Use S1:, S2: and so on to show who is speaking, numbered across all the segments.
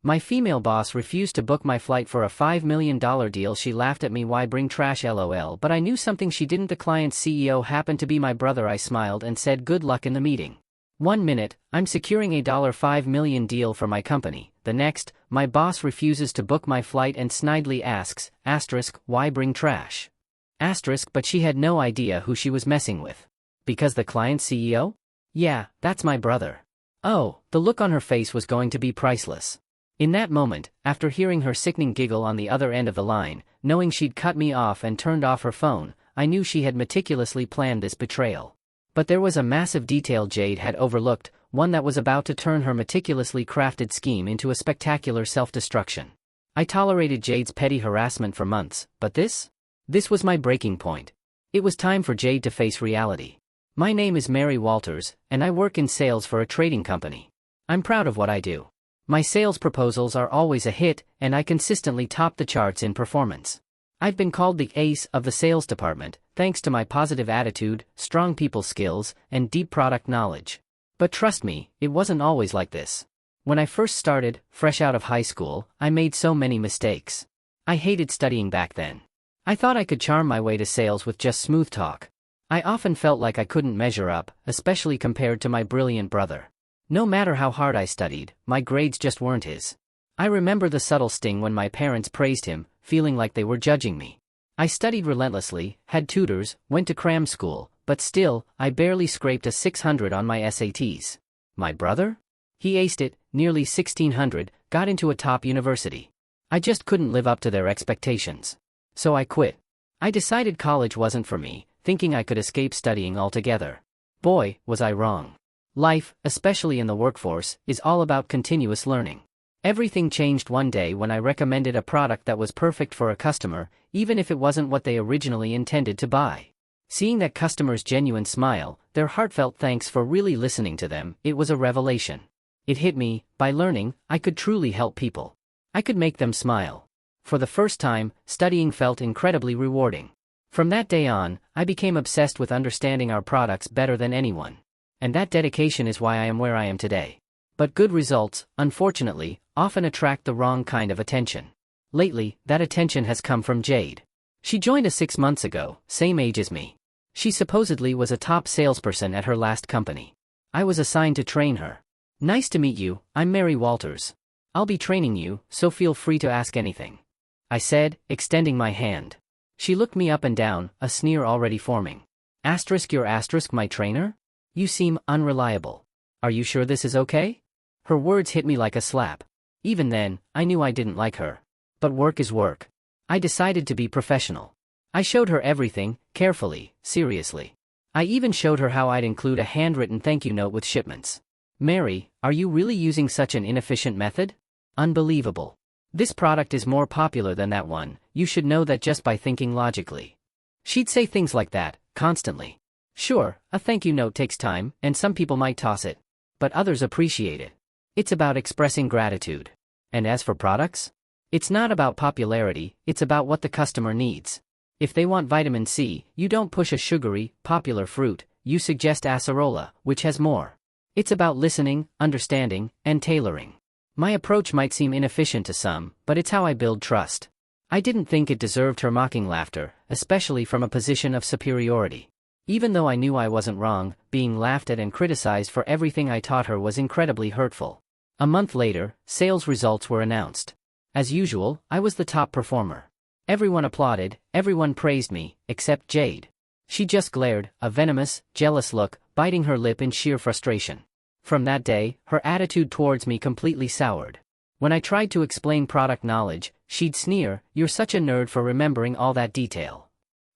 S1: My female boss refused to book my flight for a $5 million deal. She laughed at me, why bring trash lol, but I knew something she didn't. The client's CEO happened to be my brother. I smiled and said good luck in the meeting. 1 minute, I'm securing a $5 million deal for my company. The next, my boss refuses to book my flight and snidely asks, why bring trash? But she had no idea who she was messing with. Because the client's CEO? Yeah, that's my brother. Oh, the look on her face was going to be priceless. In that moment, after hearing her sickening giggle on the other end of the line, knowing she'd cut me off and turned off her phone, I knew she had meticulously planned this betrayal. But there was a massive detail Jade had overlooked, one that was about to turn her meticulously crafted scheme into a spectacular self-destruction. I tolerated Jade's petty harassment for months, but this was my breaking point. It was time for Jade to face reality. My name is Mary Walters, and I work in sales for a trading company. I'm proud of what I do. My sales proposals are always a hit, and I consistently top the charts in performance. I've been called the ace of the sales department, thanks to my positive attitude, strong people skills, and deep product knowledge. But trust me, it wasn't always like this. When I first started, fresh out of high school, I made so many mistakes. I hated studying back then. I thought I could charm my way to sales with just smooth talk. I often felt like I couldn't measure up, especially compared to my brilliant brother. No matter how hard I studied, my grades just weren't his. I remember the subtle sting when my parents praised him, feeling like they were judging me. I studied relentlessly, had tutors, went to cram school, but still, I barely scraped a 600 on my SATs. My brother? He aced it, nearly 1600, got into a top university. I just couldn't live up to their expectations. So I quit. I decided college wasn't for me, thinking I could escape studying altogether. Boy, was I wrong. Life, especially in the workforce, is all about continuous learning. Everything changed one day when I recommended a product that was perfect for a customer, even if it wasn't what they originally intended to buy. Seeing that customer's genuine smile, their heartfelt thanks for really listening to them, it was a revelation. It hit me, by learning, I could truly help people. I could make them smile. For the first time, studying felt incredibly rewarding. From that day on, I became obsessed with understanding our products better than anyone. And that dedication is why I am where I am today. But good results, unfortunately, often attract the wrong kind of attention. Lately, that attention has come from Jade. She joined us 6 months ago, same age as me. She supposedly was a top salesperson at her last company. I was assigned to train her. Nice to meet you, I'm Mary Walters. I'll be training you, so feel free to ask anything. I said, extending my hand. She looked me up and down, a sneer already forming. You're my trainer? You seem unreliable. Are you sure this is okay? Her words hit me like a slap. Even then, I knew I didn't like her. But work is work. I decided to be professional. I showed her everything, carefully, seriously. I even showed her how I'd include a handwritten thank you note with shipments. Mary, are you really using such an inefficient method? Unbelievable. This product is more popular than that one, you should know that just by thinking logically. She'd say things like that, constantly. Sure, a thank you note takes time, and some people might toss it. But others appreciate it. It's about expressing gratitude. And as for products? It's not about popularity, it's about what the customer needs. If they want vitamin C, you don't push a sugary, popular fruit, you suggest acerola, which has more. It's about listening, understanding, and tailoring. My approach might seem inefficient to some, but it's how I build trust. I didn't think it deserved her mocking laughter, especially from a position of superiority. Even though I knew I wasn't wrong, being laughed at and criticized for everything I taught her was incredibly hurtful. A month later, sales results were announced. As usual, I was the top performer. Everyone applauded, everyone praised me, except Jade. She just glared, a venomous, jealous look, biting her lip in sheer frustration. From that day, her attitude towards me completely soured. When I tried to explain product knowledge, she'd sneer, "You're such a nerd for remembering all that detail."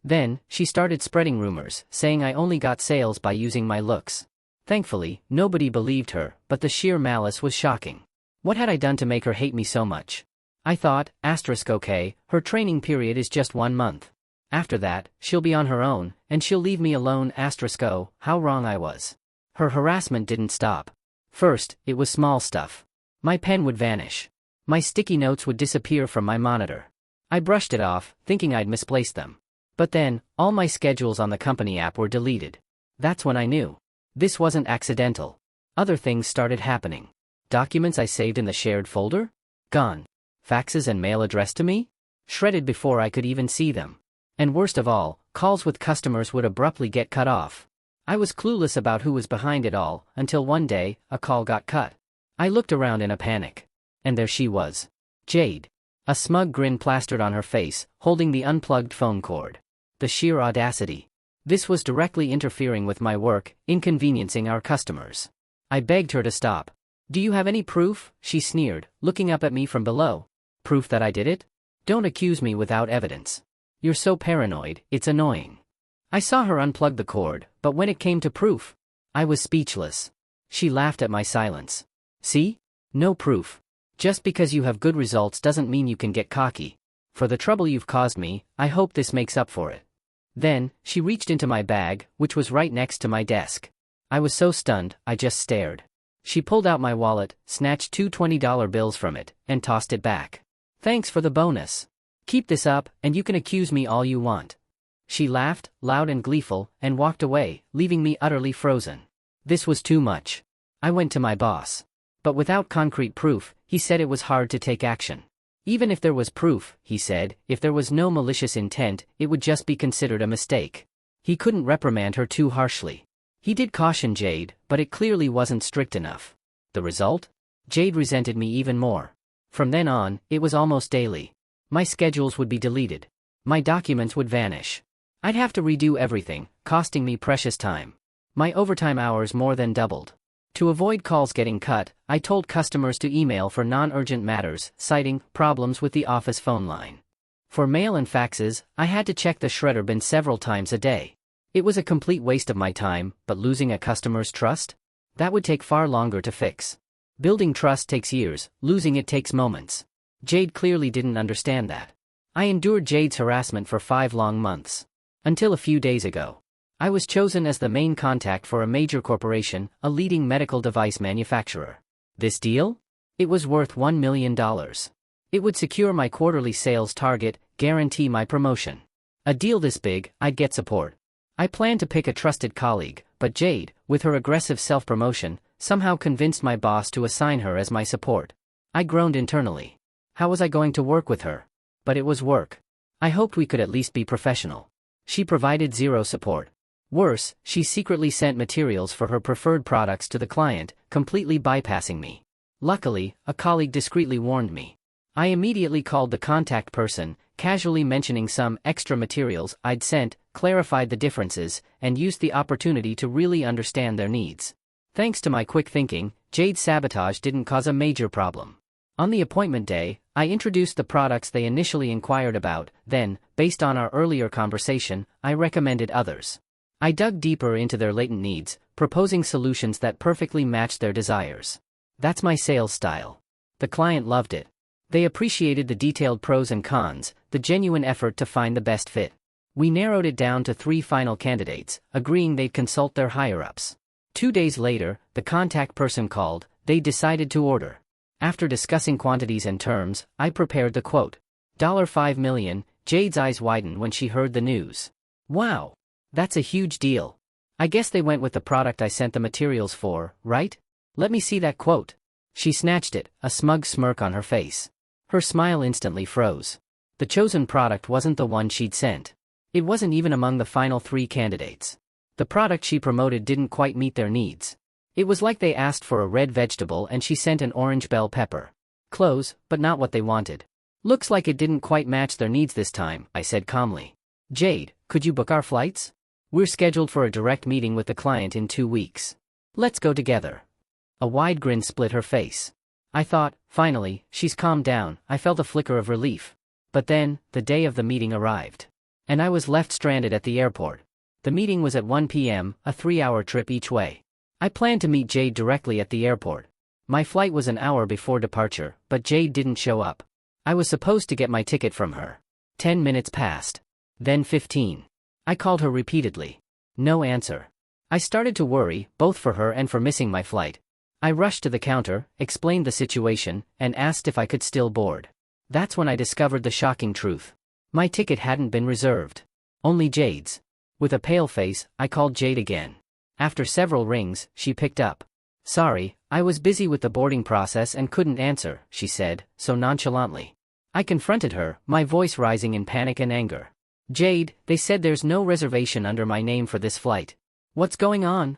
S1: Then, she started spreading rumors, saying I only got sales by using my looks. Thankfully, nobody believed her, but the sheer malice was shocking. What had I done to make her hate me so much? I thought, okay, her training period is just 1 month. After that, she'll be on her own, and she'll leave me alone. How wrong I was. Her harassment didn't stop. First, it was small stuff. My pen would vanish. My sticky notes would disappear from my monitor. I brushed it off, thinking I'd misplaced them. But then, all my schedules on the company app were deleted. That's when I knew. This wasn't accidental. Other things started happening. Documents I saved in the shared folder? Gone. Faxes and mail addressed to me? Shredded before I could even see them. And worst of all, calls with customers would abruptly get cut off. I was clueless about who was behind it all, until one day, a call got cut. I looked around in a panic. And there she was. Jade. A smug grin plastered on her face, holding the unplugged phone cord. The sheer audacity. This was directly interfering with my work, inconveniencing our customers. I begged her to stop. Do you have any proof? She sneered, looking up at me from below. Proof that I did it? Don't accuse me without evidence. You're so paranoid, it's annoying. I saw her unplug the cord, but when it came to proof, I was speechless. She laughed at my silence. See? No proof. Just because you have good results doesn't mean you can get cocky. For the trouble you've caused me, I hope this makes up for it. Then, she reached into my bag, which was right next to my desk. I was so stunned, I just stared. She pulled out my wallet, snatched two $20 bills from it, and tossed it back. Thanks for the bonus. Keep this up, and you can accuse me all you want. She laughed, loud and gleeful, and walked away, leaving me utterly frozen. This was too much. I went to my boss. But without concrete proof, he said it was hard to take action. Even if there was proof, he said, if there was no malicious intent, it would just be considered a mistake. He couldn't reprimand her too harshly. He did caution Jade, but it clearly wasn't strict enough. The result? Jade resented me even more. From then on, it was almost daily. My schedules would be deleted. My documents would vanish. I'd have to redo everything, costing me precious time. My overtime hours more than doubled. To avoid calls getting cut, I told customers to email for non-urgent matters, citing problems with the office phone line. For mail and faxes, I had to check the shredder bin several times a day. It was a complete waste of my time, but losing a customer's trust? That would take far longer to fix. Building trust takes years, losing it takes moments. Jade clearly didn't understand that. I endured Jade's harassment for 5 long months. Until a few days ago. I was chosen as the main contact for a major corporation, a leading medical device manufacturer. This deal? It was worth $1 million. It would secure my quarterly sales target, guarantee my promotion. A deal this big, I'd get support. I planned to pick a trusted colleague, but Jade, with her aggressive self-promotion, somehow convinced my boss to assign her as my support. I groaned internally. How was I going to work with her? But it was work. I hoped we could at least be professional. She provided zero support. Worse, she secretly sent materials for her preferred products to the client, completely bypassing me. Luckily, a colleague discreetly warned me. I immediately called the contact person, casually mentioning some extra materials I'd sent, clarified the differences, and used the opportunity to really understand their needs. Thanks to my quick thinking, Jade's sabotage didn't cause a major problem. On the appointment day, I introduced the products they initially inquired about, then, based on our earlier conversation, I recommended others. I dug deeper into their latent needs, proposing solutions that perfectly matched their desires. That's my sales style. The client loved it. They appreciated the detailed pros and cons, the genuine effort to find the best fit. We narrowed it down to 3 final candidates, agreeing they'd consult their higher-ups. 2 days later, the contact person called, they decided to order. After discussing quantities and terms, I prepared the quote. $5 million, Jade's eyes widened when she heard the news. Wow! That's a huge deal. I guess they went with the product I sent the materials for, right? Let me see that quote. She snatched it, a smug smirk on her face. Her smile instantly froze. The chosen product wasn't the one she'd sent. It wasn't even among the final 3 candidates. The product she promoted didn't quite meet their needs. It was like they asked for a red vegetable and she sent an orange bell pepper. Close, but not what they wanted. Looks like it didn't quite match their needs this time, I said calmly. Jade, could you book our flights? We're scheduled for a direct meeting with the client in 2 weeks. Let's go together. A wide grin split her face. I thought, finally, she's calmed down. I felt a flicker of relief. But then, the day of the meeting arrived. And I was left stranded at the airport. The meeting was at 1 p.m., a 3-hour trip each way. I planned to meet Jade directly at the airport. My flight was an hour before departure, but Jade didn't show up. I was supposed to get my ticket from her. 10 minutes passed. Then 15. I called her repeatedly. No answer. I started to worry, both for her and for missing my flight. I rushed to the counter, explained the situation, and asked if I could still board. That's when I discovered the shocking truth. My ticket hadn't been reserved. Only Jade's. With a pale face, I called Jade again. After several rings, she picked up. Sorry, I was busy with the boarding process and couldn't answer, she said, so nonchalantly. I confronted her, my voice rising in panic and anger. Jade, they said there's no reservation under my name for this flight. What's going on?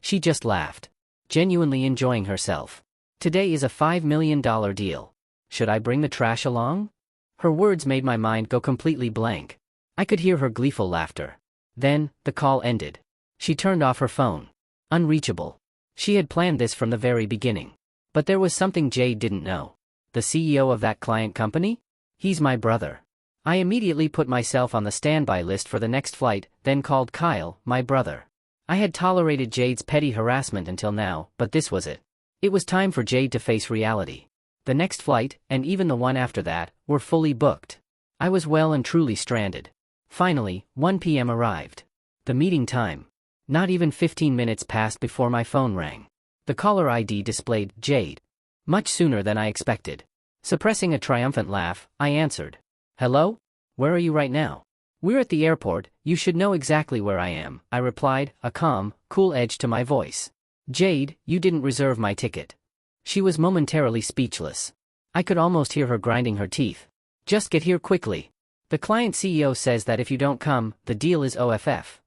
S1: She just laughed, genuinely enjoying herself. Today is a $5 million deal. Should I bring the trash along? Her words made my mind go completely blank. I could hear her gleeful laughter. Then, the call ended. She turned off her phone. Unreachable. She had planned this from the very beginning. But there was something Jade didn't know. The CEO of that client company? He's my brother. I immediately put myself on the standby list for the next flight, then called Kyle, my brother. I had tolerated Jade's petty harassment until now, but this was it. It was time for Jade to face reality. The next flight, and even the one after that, were fully booked. I was well and truly stranded. Finally, 1 p.m. arrived. The meeting time. Not even 15 minutes passed before my phone rang. The caller ID displayed Jade. Much sooner than I expected. Suppressing a triumphant laugh, I answered. Hello? Where are you right now? We're at the airport, you should know exactly where I am, I replied, a calm, cool edge to my voice. Jade, you didn't reserve my ticket. She was momentarily speechless. I could almost hear her grinding her teeth. Just get here quickly. The client CEO says that if you don't come, the deal is OFF.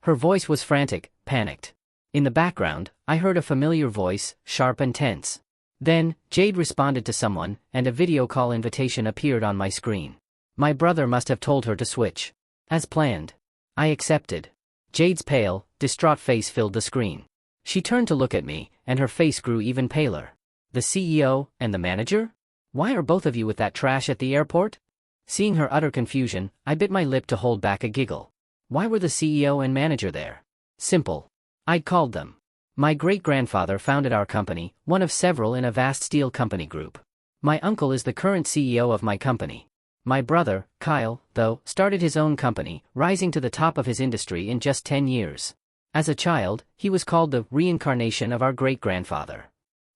S1: Her voice was frantic, panicked. In the background, I heard a familiar voice, sharp and tense. Then, Jade responded to someone, and a video call invitation appeared on my screen. My brother must have told her to switch. As planned. I accepted. Jade's pale, distraught face filled the screen. She turned to look at me, and her face grew even paler. The CEO, and the manager? Why are both of you with that trash at the airport? Seeing her utter confusion, I bit my lip to hold back a giggle. Why were the CEO and manager there? Simple. I'd called them. My great-grandfather founded our company, one of several in a vast steel company group. My uncle is the current CEO of my company. My brother, Kyle, though, started his own company, rising to the top of his industry in just 10 years. As a child, he was called the reincarnation of our great-grandfather.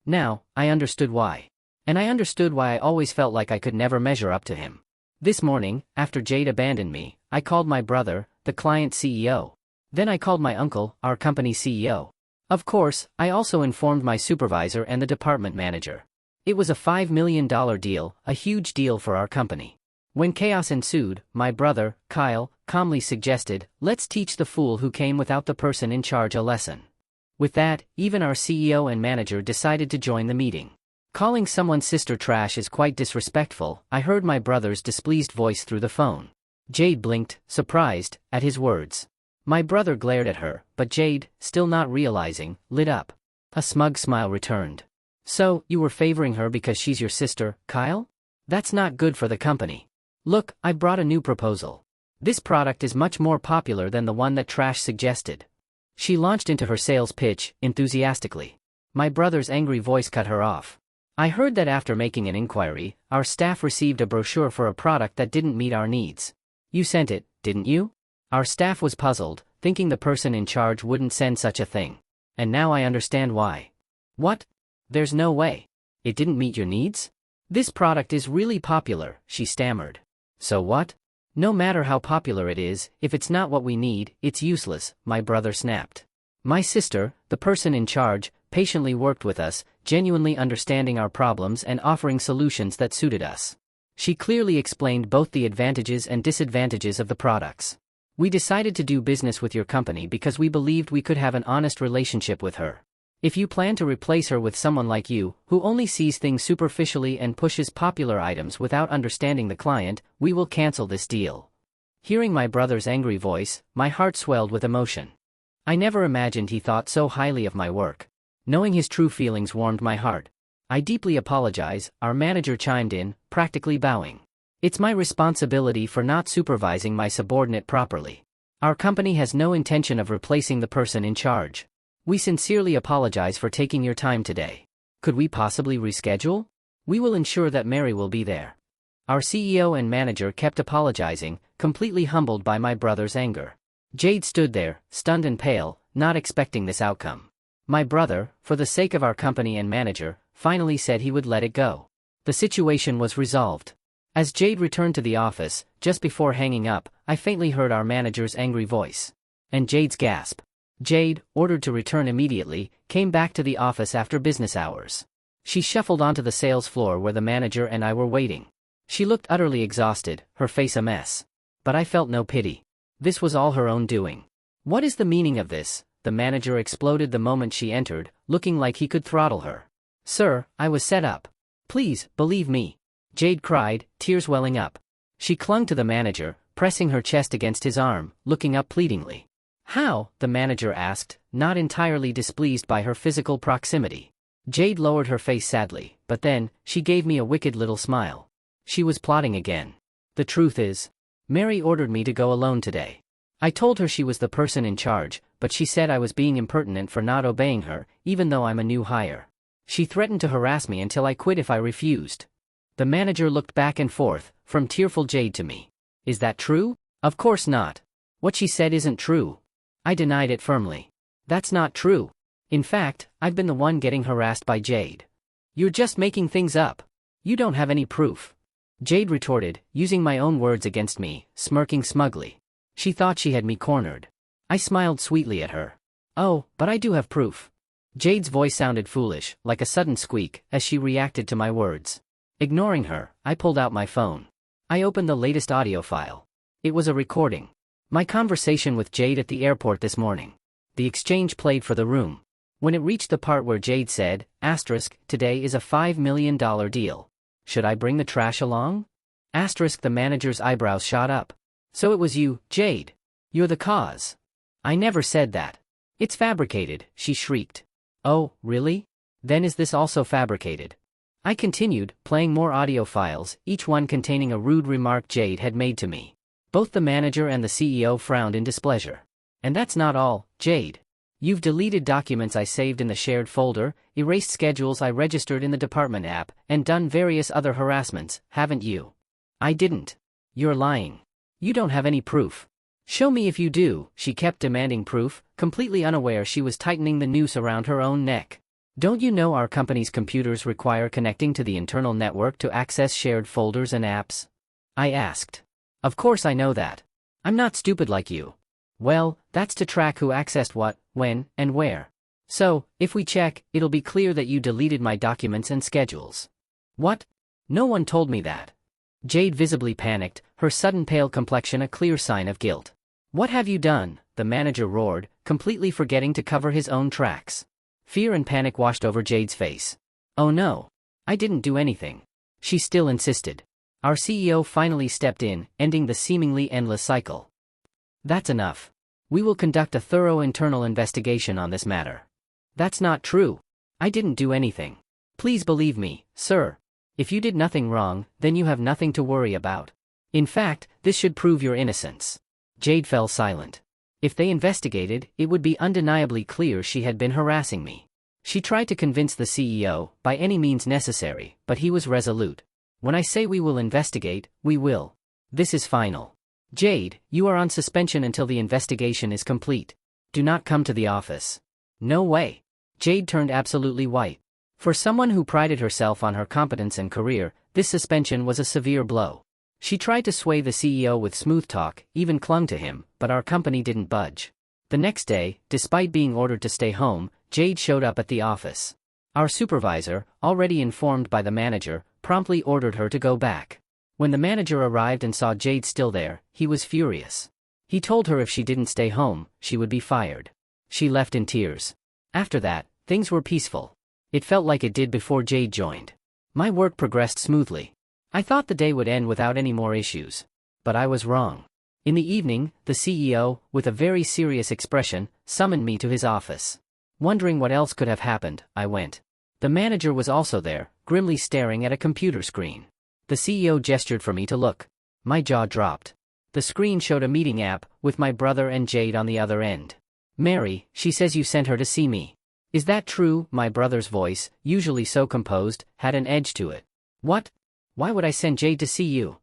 S1: Now, I understood why. And I understood why I always felt like I could never measure up to him. This morning, after Jade abandoned me, I called my brother, the client CEO. Then I called my uncle, our company CEO. Of course, I also informed my supervisor and the department manager. It was a $5 million deal, a huge deal for our company. When chaos ensued, my brother, Kyle, calmly suggested, let's teach the fool who came without the person in charge a lesson. With that, even our CEO and manager decided to join the meeting. Calling someone's sister trash is quite disrespectful, I heard my brother's displeased voice through the phone. Jade blinked, surprised, at his words. My brother glared at her, but Jade, still not realizing, lit up. A smug smile returned. So, you were favoring her because she's your sister, Kyle? That's not good for the company. Look, I brought a new proposal. This product is much more popular than the one that trash suggested. She launched into her sales pitch, enthusiastically. My brother's angry voice cut her off. I heard that after making an inquiry, our staff received a brochure for a product that didn't meet our needs. You sent it, didn't you? Our staff was puzzled, thinking the person in charge wouldn't send such a thing. And now I understand why. What? There's no way. It didn't meet your needs? This product is really popular, she stammered. So what? No matter how popular it is, if it's not what we need, it's useless, my brother snapped. My sister, the person in charge, patiently worked with us, genuinely understanding our problems and offering solutions that suited us. She clearly explained both the advantages and disadvantages of the products. We decided to do business with your company because we believed we could have an honest relationship with her. If you plan to replace her with someone like you, who only sees things superficially and pushes popular items without understanding the client, we will cancel this deal. Hearing my brother's angry voice, my heart swelled with emotion. I never imagined he thought so highly of my work. Knowing his true feelings warmed my heart. I deeply apologize, our manager chimed in, practically bowing. It's my responsibility for not supervising my subordinate properly. Our company has no intention of replacing the person in charge. We sincerely apologize for taking your time today. Could we possibly reschedule? We will ensure that Mary will be there. Our CEO and manager kept apologizing, completely humbled by my brother's anger. Jade stood there, stunned and pale, not expecting this outcome. My brother, for the sake of our company and manager, finally said he would let it go. The situation was resolved. As Jade returned to the office, just before hanging up, I faintly heard our manager's angry voice. And Jade's gasp. Jade, ordered to return immediately, came back to the office after business hours. She shuffled onto the sales floor where the manager and I were waiting. She looked utterly exhausted, her face a mess. But I felt no pity. This was all her own doing. "What is the meaning of this?" the manager exploded the moment she entered, looking like he could throttle her. "Sir, I was set up. Please, believe me," Jade cried, tears welling up. She clung to the manager, pressing her chest against his arm, looking up pleadingly. "How?" the manager asked, not entirely displeased by her physical proximity. Jade lowered her face sadly, but then, she gave me a wicked little smile. She was plotting again. "The truth is, Mary ordered me to go alone today. I told her she was the person in charge, but she said I was being impertinent for not obeying her, even though I'm a new hire. She threatened to harass me until I quit if I refused." The manager looked back and forth, from tearful Jade to me. "Is that true?" "Of course not. What she said isn't true." I denied it firmly. "That's not true. In fact, I've been the one getting harassed by Jade." "You're just making things up. You don't have any proof," Jade retorted, using my own words against me, smirking smugly. She thought she had me cornered. I smiled sweetly at her. "Oh, but I do have proof." Jade's voice sounded foolish, like a sudden squeak, as she reacted to my words. Ignoring her, I pulled out my phone. I opened the latest audio file. It was a recording. My conversation with Jade at the airport this morning. The exchange played for the room. When it reached the part where Jade said, "Today is a $5 million deal. Should I bring the trash along?" The manager's eyebrows shot up. "So it was you, Jade. You're the cause." "I never said that. It's fabricated," she shrieked. "Oh, really? Then is this also fabricated?" I continued, playing more audio files, each one containing a rude remark Jade had made to me. Both the manager and the CEO frowned in displeasure. "And that's not all, Jade. You've deleted documents I saved in the shared folder, erased schedules I registered in the department app, and done various other harassments, haven't you?" "I didn't." "You're lying. You don't have any proof." "Show me if you do," she kept demanding proof, completely unaware she was tightening the noose around her own neck. "Don't you know our company's computers require connecting to the internal network to access shared folders and apps?" I asked. "Of course I know that. I'm not stupid like you." "Well, that's to track who accessed what, when, and where. So, if we check, it'll be clear that you deleted my documents and schedules." "What? No one told me that." Jade visibly panicked, her sudden pale complexion a clear sign of guilt. "What have you done?" the manager roared, completely forgetting to cover his own tracks. Fear and panic washed over Jade's face. "Oh no. I didn't do anything." She still insisted. Our CEO finally stepped in, ending the seemingly endless cycle. "That's enough. We will conduct a thorough internal investigation on this matter." "That's not true. I didn't do anything. Please believe me, sir. If you did nothing wrong, then you have nothing to worry about. In fact, this should prove your innocence." Jade fell silent. If they investigated, it would be undeniably clear she had been harassing me. She tried to convince the CEO, by any means necessary, but he was resolute. "When I say we will investigate, we will. This is final. Jade, you are on suspension until the investigation is complete. Do not come to the office." "No way." Jade turned absolutely white. For someone who prided herself on her competence and career, this suspension was a severe blow. She tried to sway the CEO with smooth talk, even clung to him, but our company didn't budge. The next day, despite being ordered to stay home, Jade showed up at the office. Our supervisor, already informed by the manager, promptly ordered her to go back. When the manager arrived and saw Jade still there, he was furious. He told her if she didn't stay home, she would be fired. She left in tears. After that, things were peaceful. It felt like it did before Jade joined. My work progressed smoothly. I thought the day would end without any more issues. But I was wrong. In the evening, the CEO, with a very serious expression, summoned me to his office. Wondering what else could have happened, I went. The manager was also there, grimly staring at a computer screen. The CEO gestured for me to look. My jaw dropped. The screen showed a meeting app, with my brother and Jade on the other end. "Mary, she says you sent her to see me. Is that true?" My brother's voice, usually so composed, had an edge to it. "What? Why would I send Jade to see you?"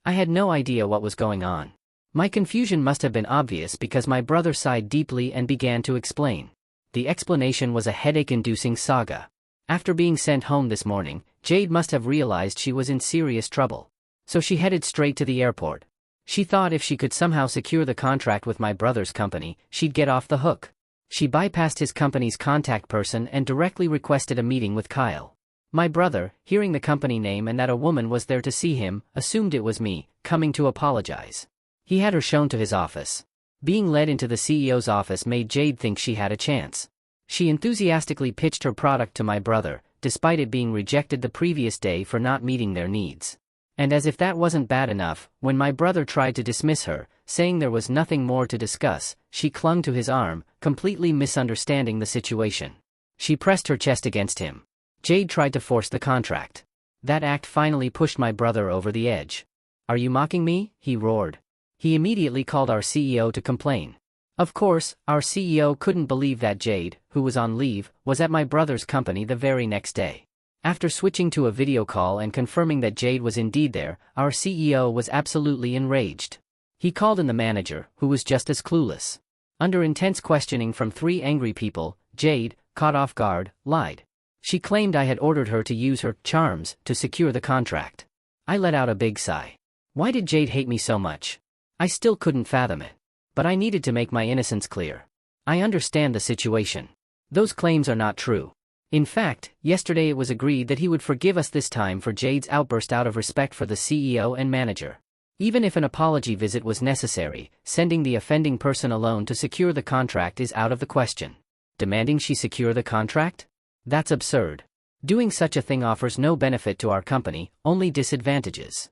S1: I had no idea what was going on. My confusion must have been obvious because my brother sighed deeply and began to explain. The explanation was a headache-inducing saga. After being sent home this morning, Jade must have realized she was in serious trouble. So she headed straight to the airport. She thought if she could somehow secure the contract with my brother's company, she'd get off the hook. She bypassed his company's contact person and directly requested a meeting with Kyle. My brother, hearing the company name and that a woman was there to see him, assumed it was me, coming to apologize. He had her shown to his office. Being led into the CEO's office made Jade think she had a chance. She enthusiastically pitched her product to my brother, despite it being rejected the previous day for not meeting their needs. And as if that wasn't bad enough, when my brother tried to dismiss her, saying there was nothing more to discuss, she clung to his arm, completely misunderstanding the situation. She pressed her chest against him. Jade tried to force the contract. That act finally pushed my brother over the edge. "Are you mocking me?" he roared. He immediately called our CEO to complain. Of course, our CEO couldn't believe that Jade, who was on leave, was at my brother's company the very next day. After switching to a video call and confirming that Jade was indeed there, our CEO was absolutely enraged. He called in the manager, who was just as clueless. Under intense questioning from 3 angry people, Jade, caught off guard, lied. She claimed I had ordered her to use her charms to secure the contract. I let out a big sigh. Why did Jade hate me so much? I still couldn't fathom it. But I needed to make my innocence clear. I understand the situation. Those claims are not true. In fact, yesterday it was agreed that he would forgive us this time for Jade's outburst out of respect for the CEO and manager. Even if an apology visit was necessary, sending the offending person alone to secure the contract is out of the question. Demanding she secure the contract? That's absurd. Doing such a thing offers no benefit to our company, only disadvantages.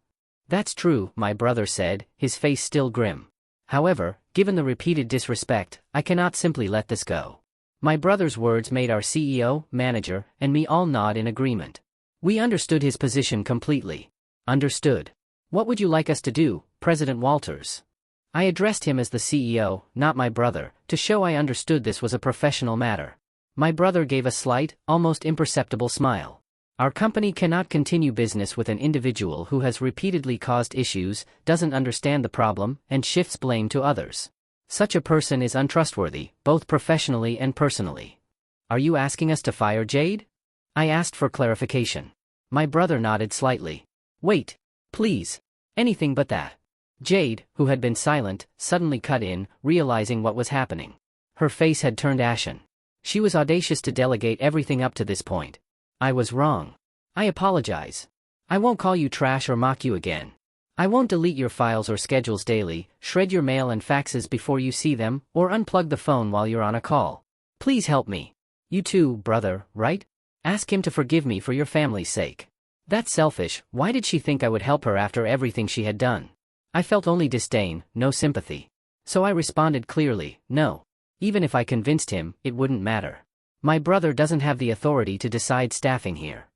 S1: That's true, my brother said, his face still grim. However, given the repeated disrespect, I cannot simply let this go. My brother's words made our CEO, manager, and me all nod in agreement. We understood his position completely. Understood. What would you like us to do, President Walters? I addressed him as the CEO, not my brother, to show I understood this was a professional matter. My brother gave a slight, almost imperceptible smile. Our company cannot continue business with an individual who has repeatedly caused issues, doesn't understand the problem, and shifts blame to others. Such a person is untrustworthy, both professionally and personally. Are you asking us to fire Jade? I asked for clarification. My brother nodded slightly. Wait. Please. Anything but that. Jade, who had been silent, suddenly cut in, realizing what was happening. Her face had turned ashen. She was audacious to delegate everything up to this point. I was wrong. I apologize. I won't call you trash or mock you again. I won't delete your files or schedules daily, shred your mail and faxes before you see them, or unplug the phone while you're on a call. Please help me. You too, brother, right? Ask him to forgive me for your family's sake. That's selfish. Why did she think I would help her after everything she had done? I felt only disdain, no sympathy. So I responded clearly, no. Even if I convinced him, it wouldn't matter. My brother doesn't have the authority to decide staffing here.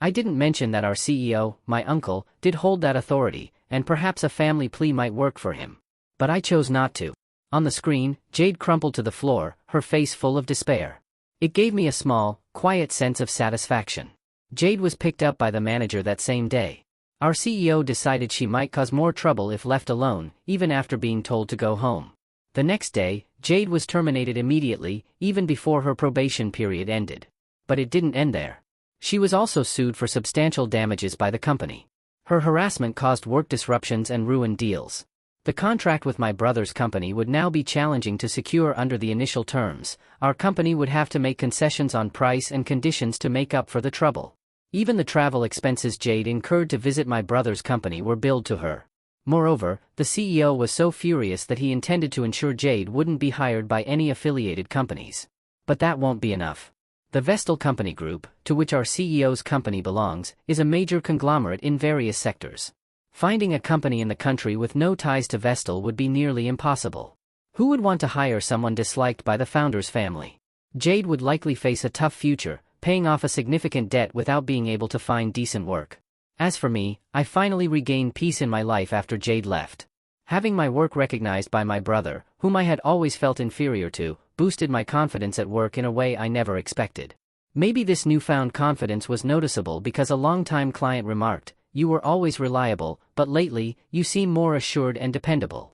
S1: I didn't mention that our CEO, my uncle, did hold that authority, and perhaps a family plea might work for him. But I chose not to. On the screen, Jade crumpled to the floor, her face full of despair. It gave me a small, quiet sense of satisfaction. Jade was picked up by the manager that same day. Our CEO decided she might cause more trouble if left alone, even after being told to go home. The next day, Jade was terminated immediately, even before her probation period ended. But it didn't end there. She was also sued for substantial damages by the company. Her harassment caused work disruptions and ruined deals. The contract with my brother's company would now be challenging to secure under the initial terms. Our company would have to make concessions on price and conditions to make up for the trouble. Even the travel expenses Jade incurred to visit my brother's company were billed to her. Moreover, the CEO was so furious that he intended to ensure Jade wouldn't be hired by any affiliated companies. But that won't be enough. The Vestal Company Group, to which our CEO's company belongs, is a major conglomerate in various sectors. Finding a company in the country with no ties to Vestal would be nearly impossible. Who would want to hire someone disliked by the founder's family? Jade would likely face a tough future, paying off a significant debt without being able to find decent work. As for me, I finally regained peace in my life after Jade left. Having my work recognized by my brother, whom I had always felt inferior to, boosted my confidence at work in a way I never expected. Maybe this newfound confidence was noticeable because a longtime client remarked, "You were always reliable, but lately, you seem more assured and dependable."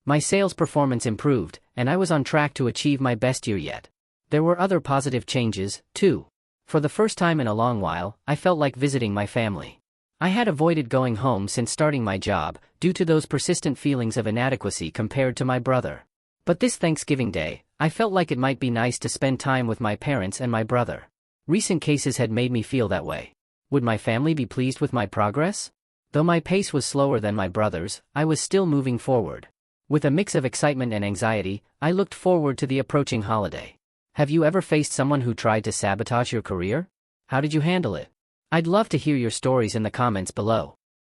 S1: My sales performance improved, and I was on track to achieve my best year yet. There were other positive changes, too. For the first time in a long while, I felt like visiting my family. I had avoided going home since starting my job, due to those persistent feelings of inadequacy compared to my brother. But this Thanksgiving Day, I felt like it might be nice to spend time with my parents and my brother. Recent cases had made me feel that way. Would my family be pleased with my progress? Though my pace was slower than my brother's, I was still moving forward. With a mix of excitement and anxiety, I looked forward to the approaching holiday. Have you ever faced someone who tried to sabotage your career? How did you handle it? I'd love to hear your stories in the comments below.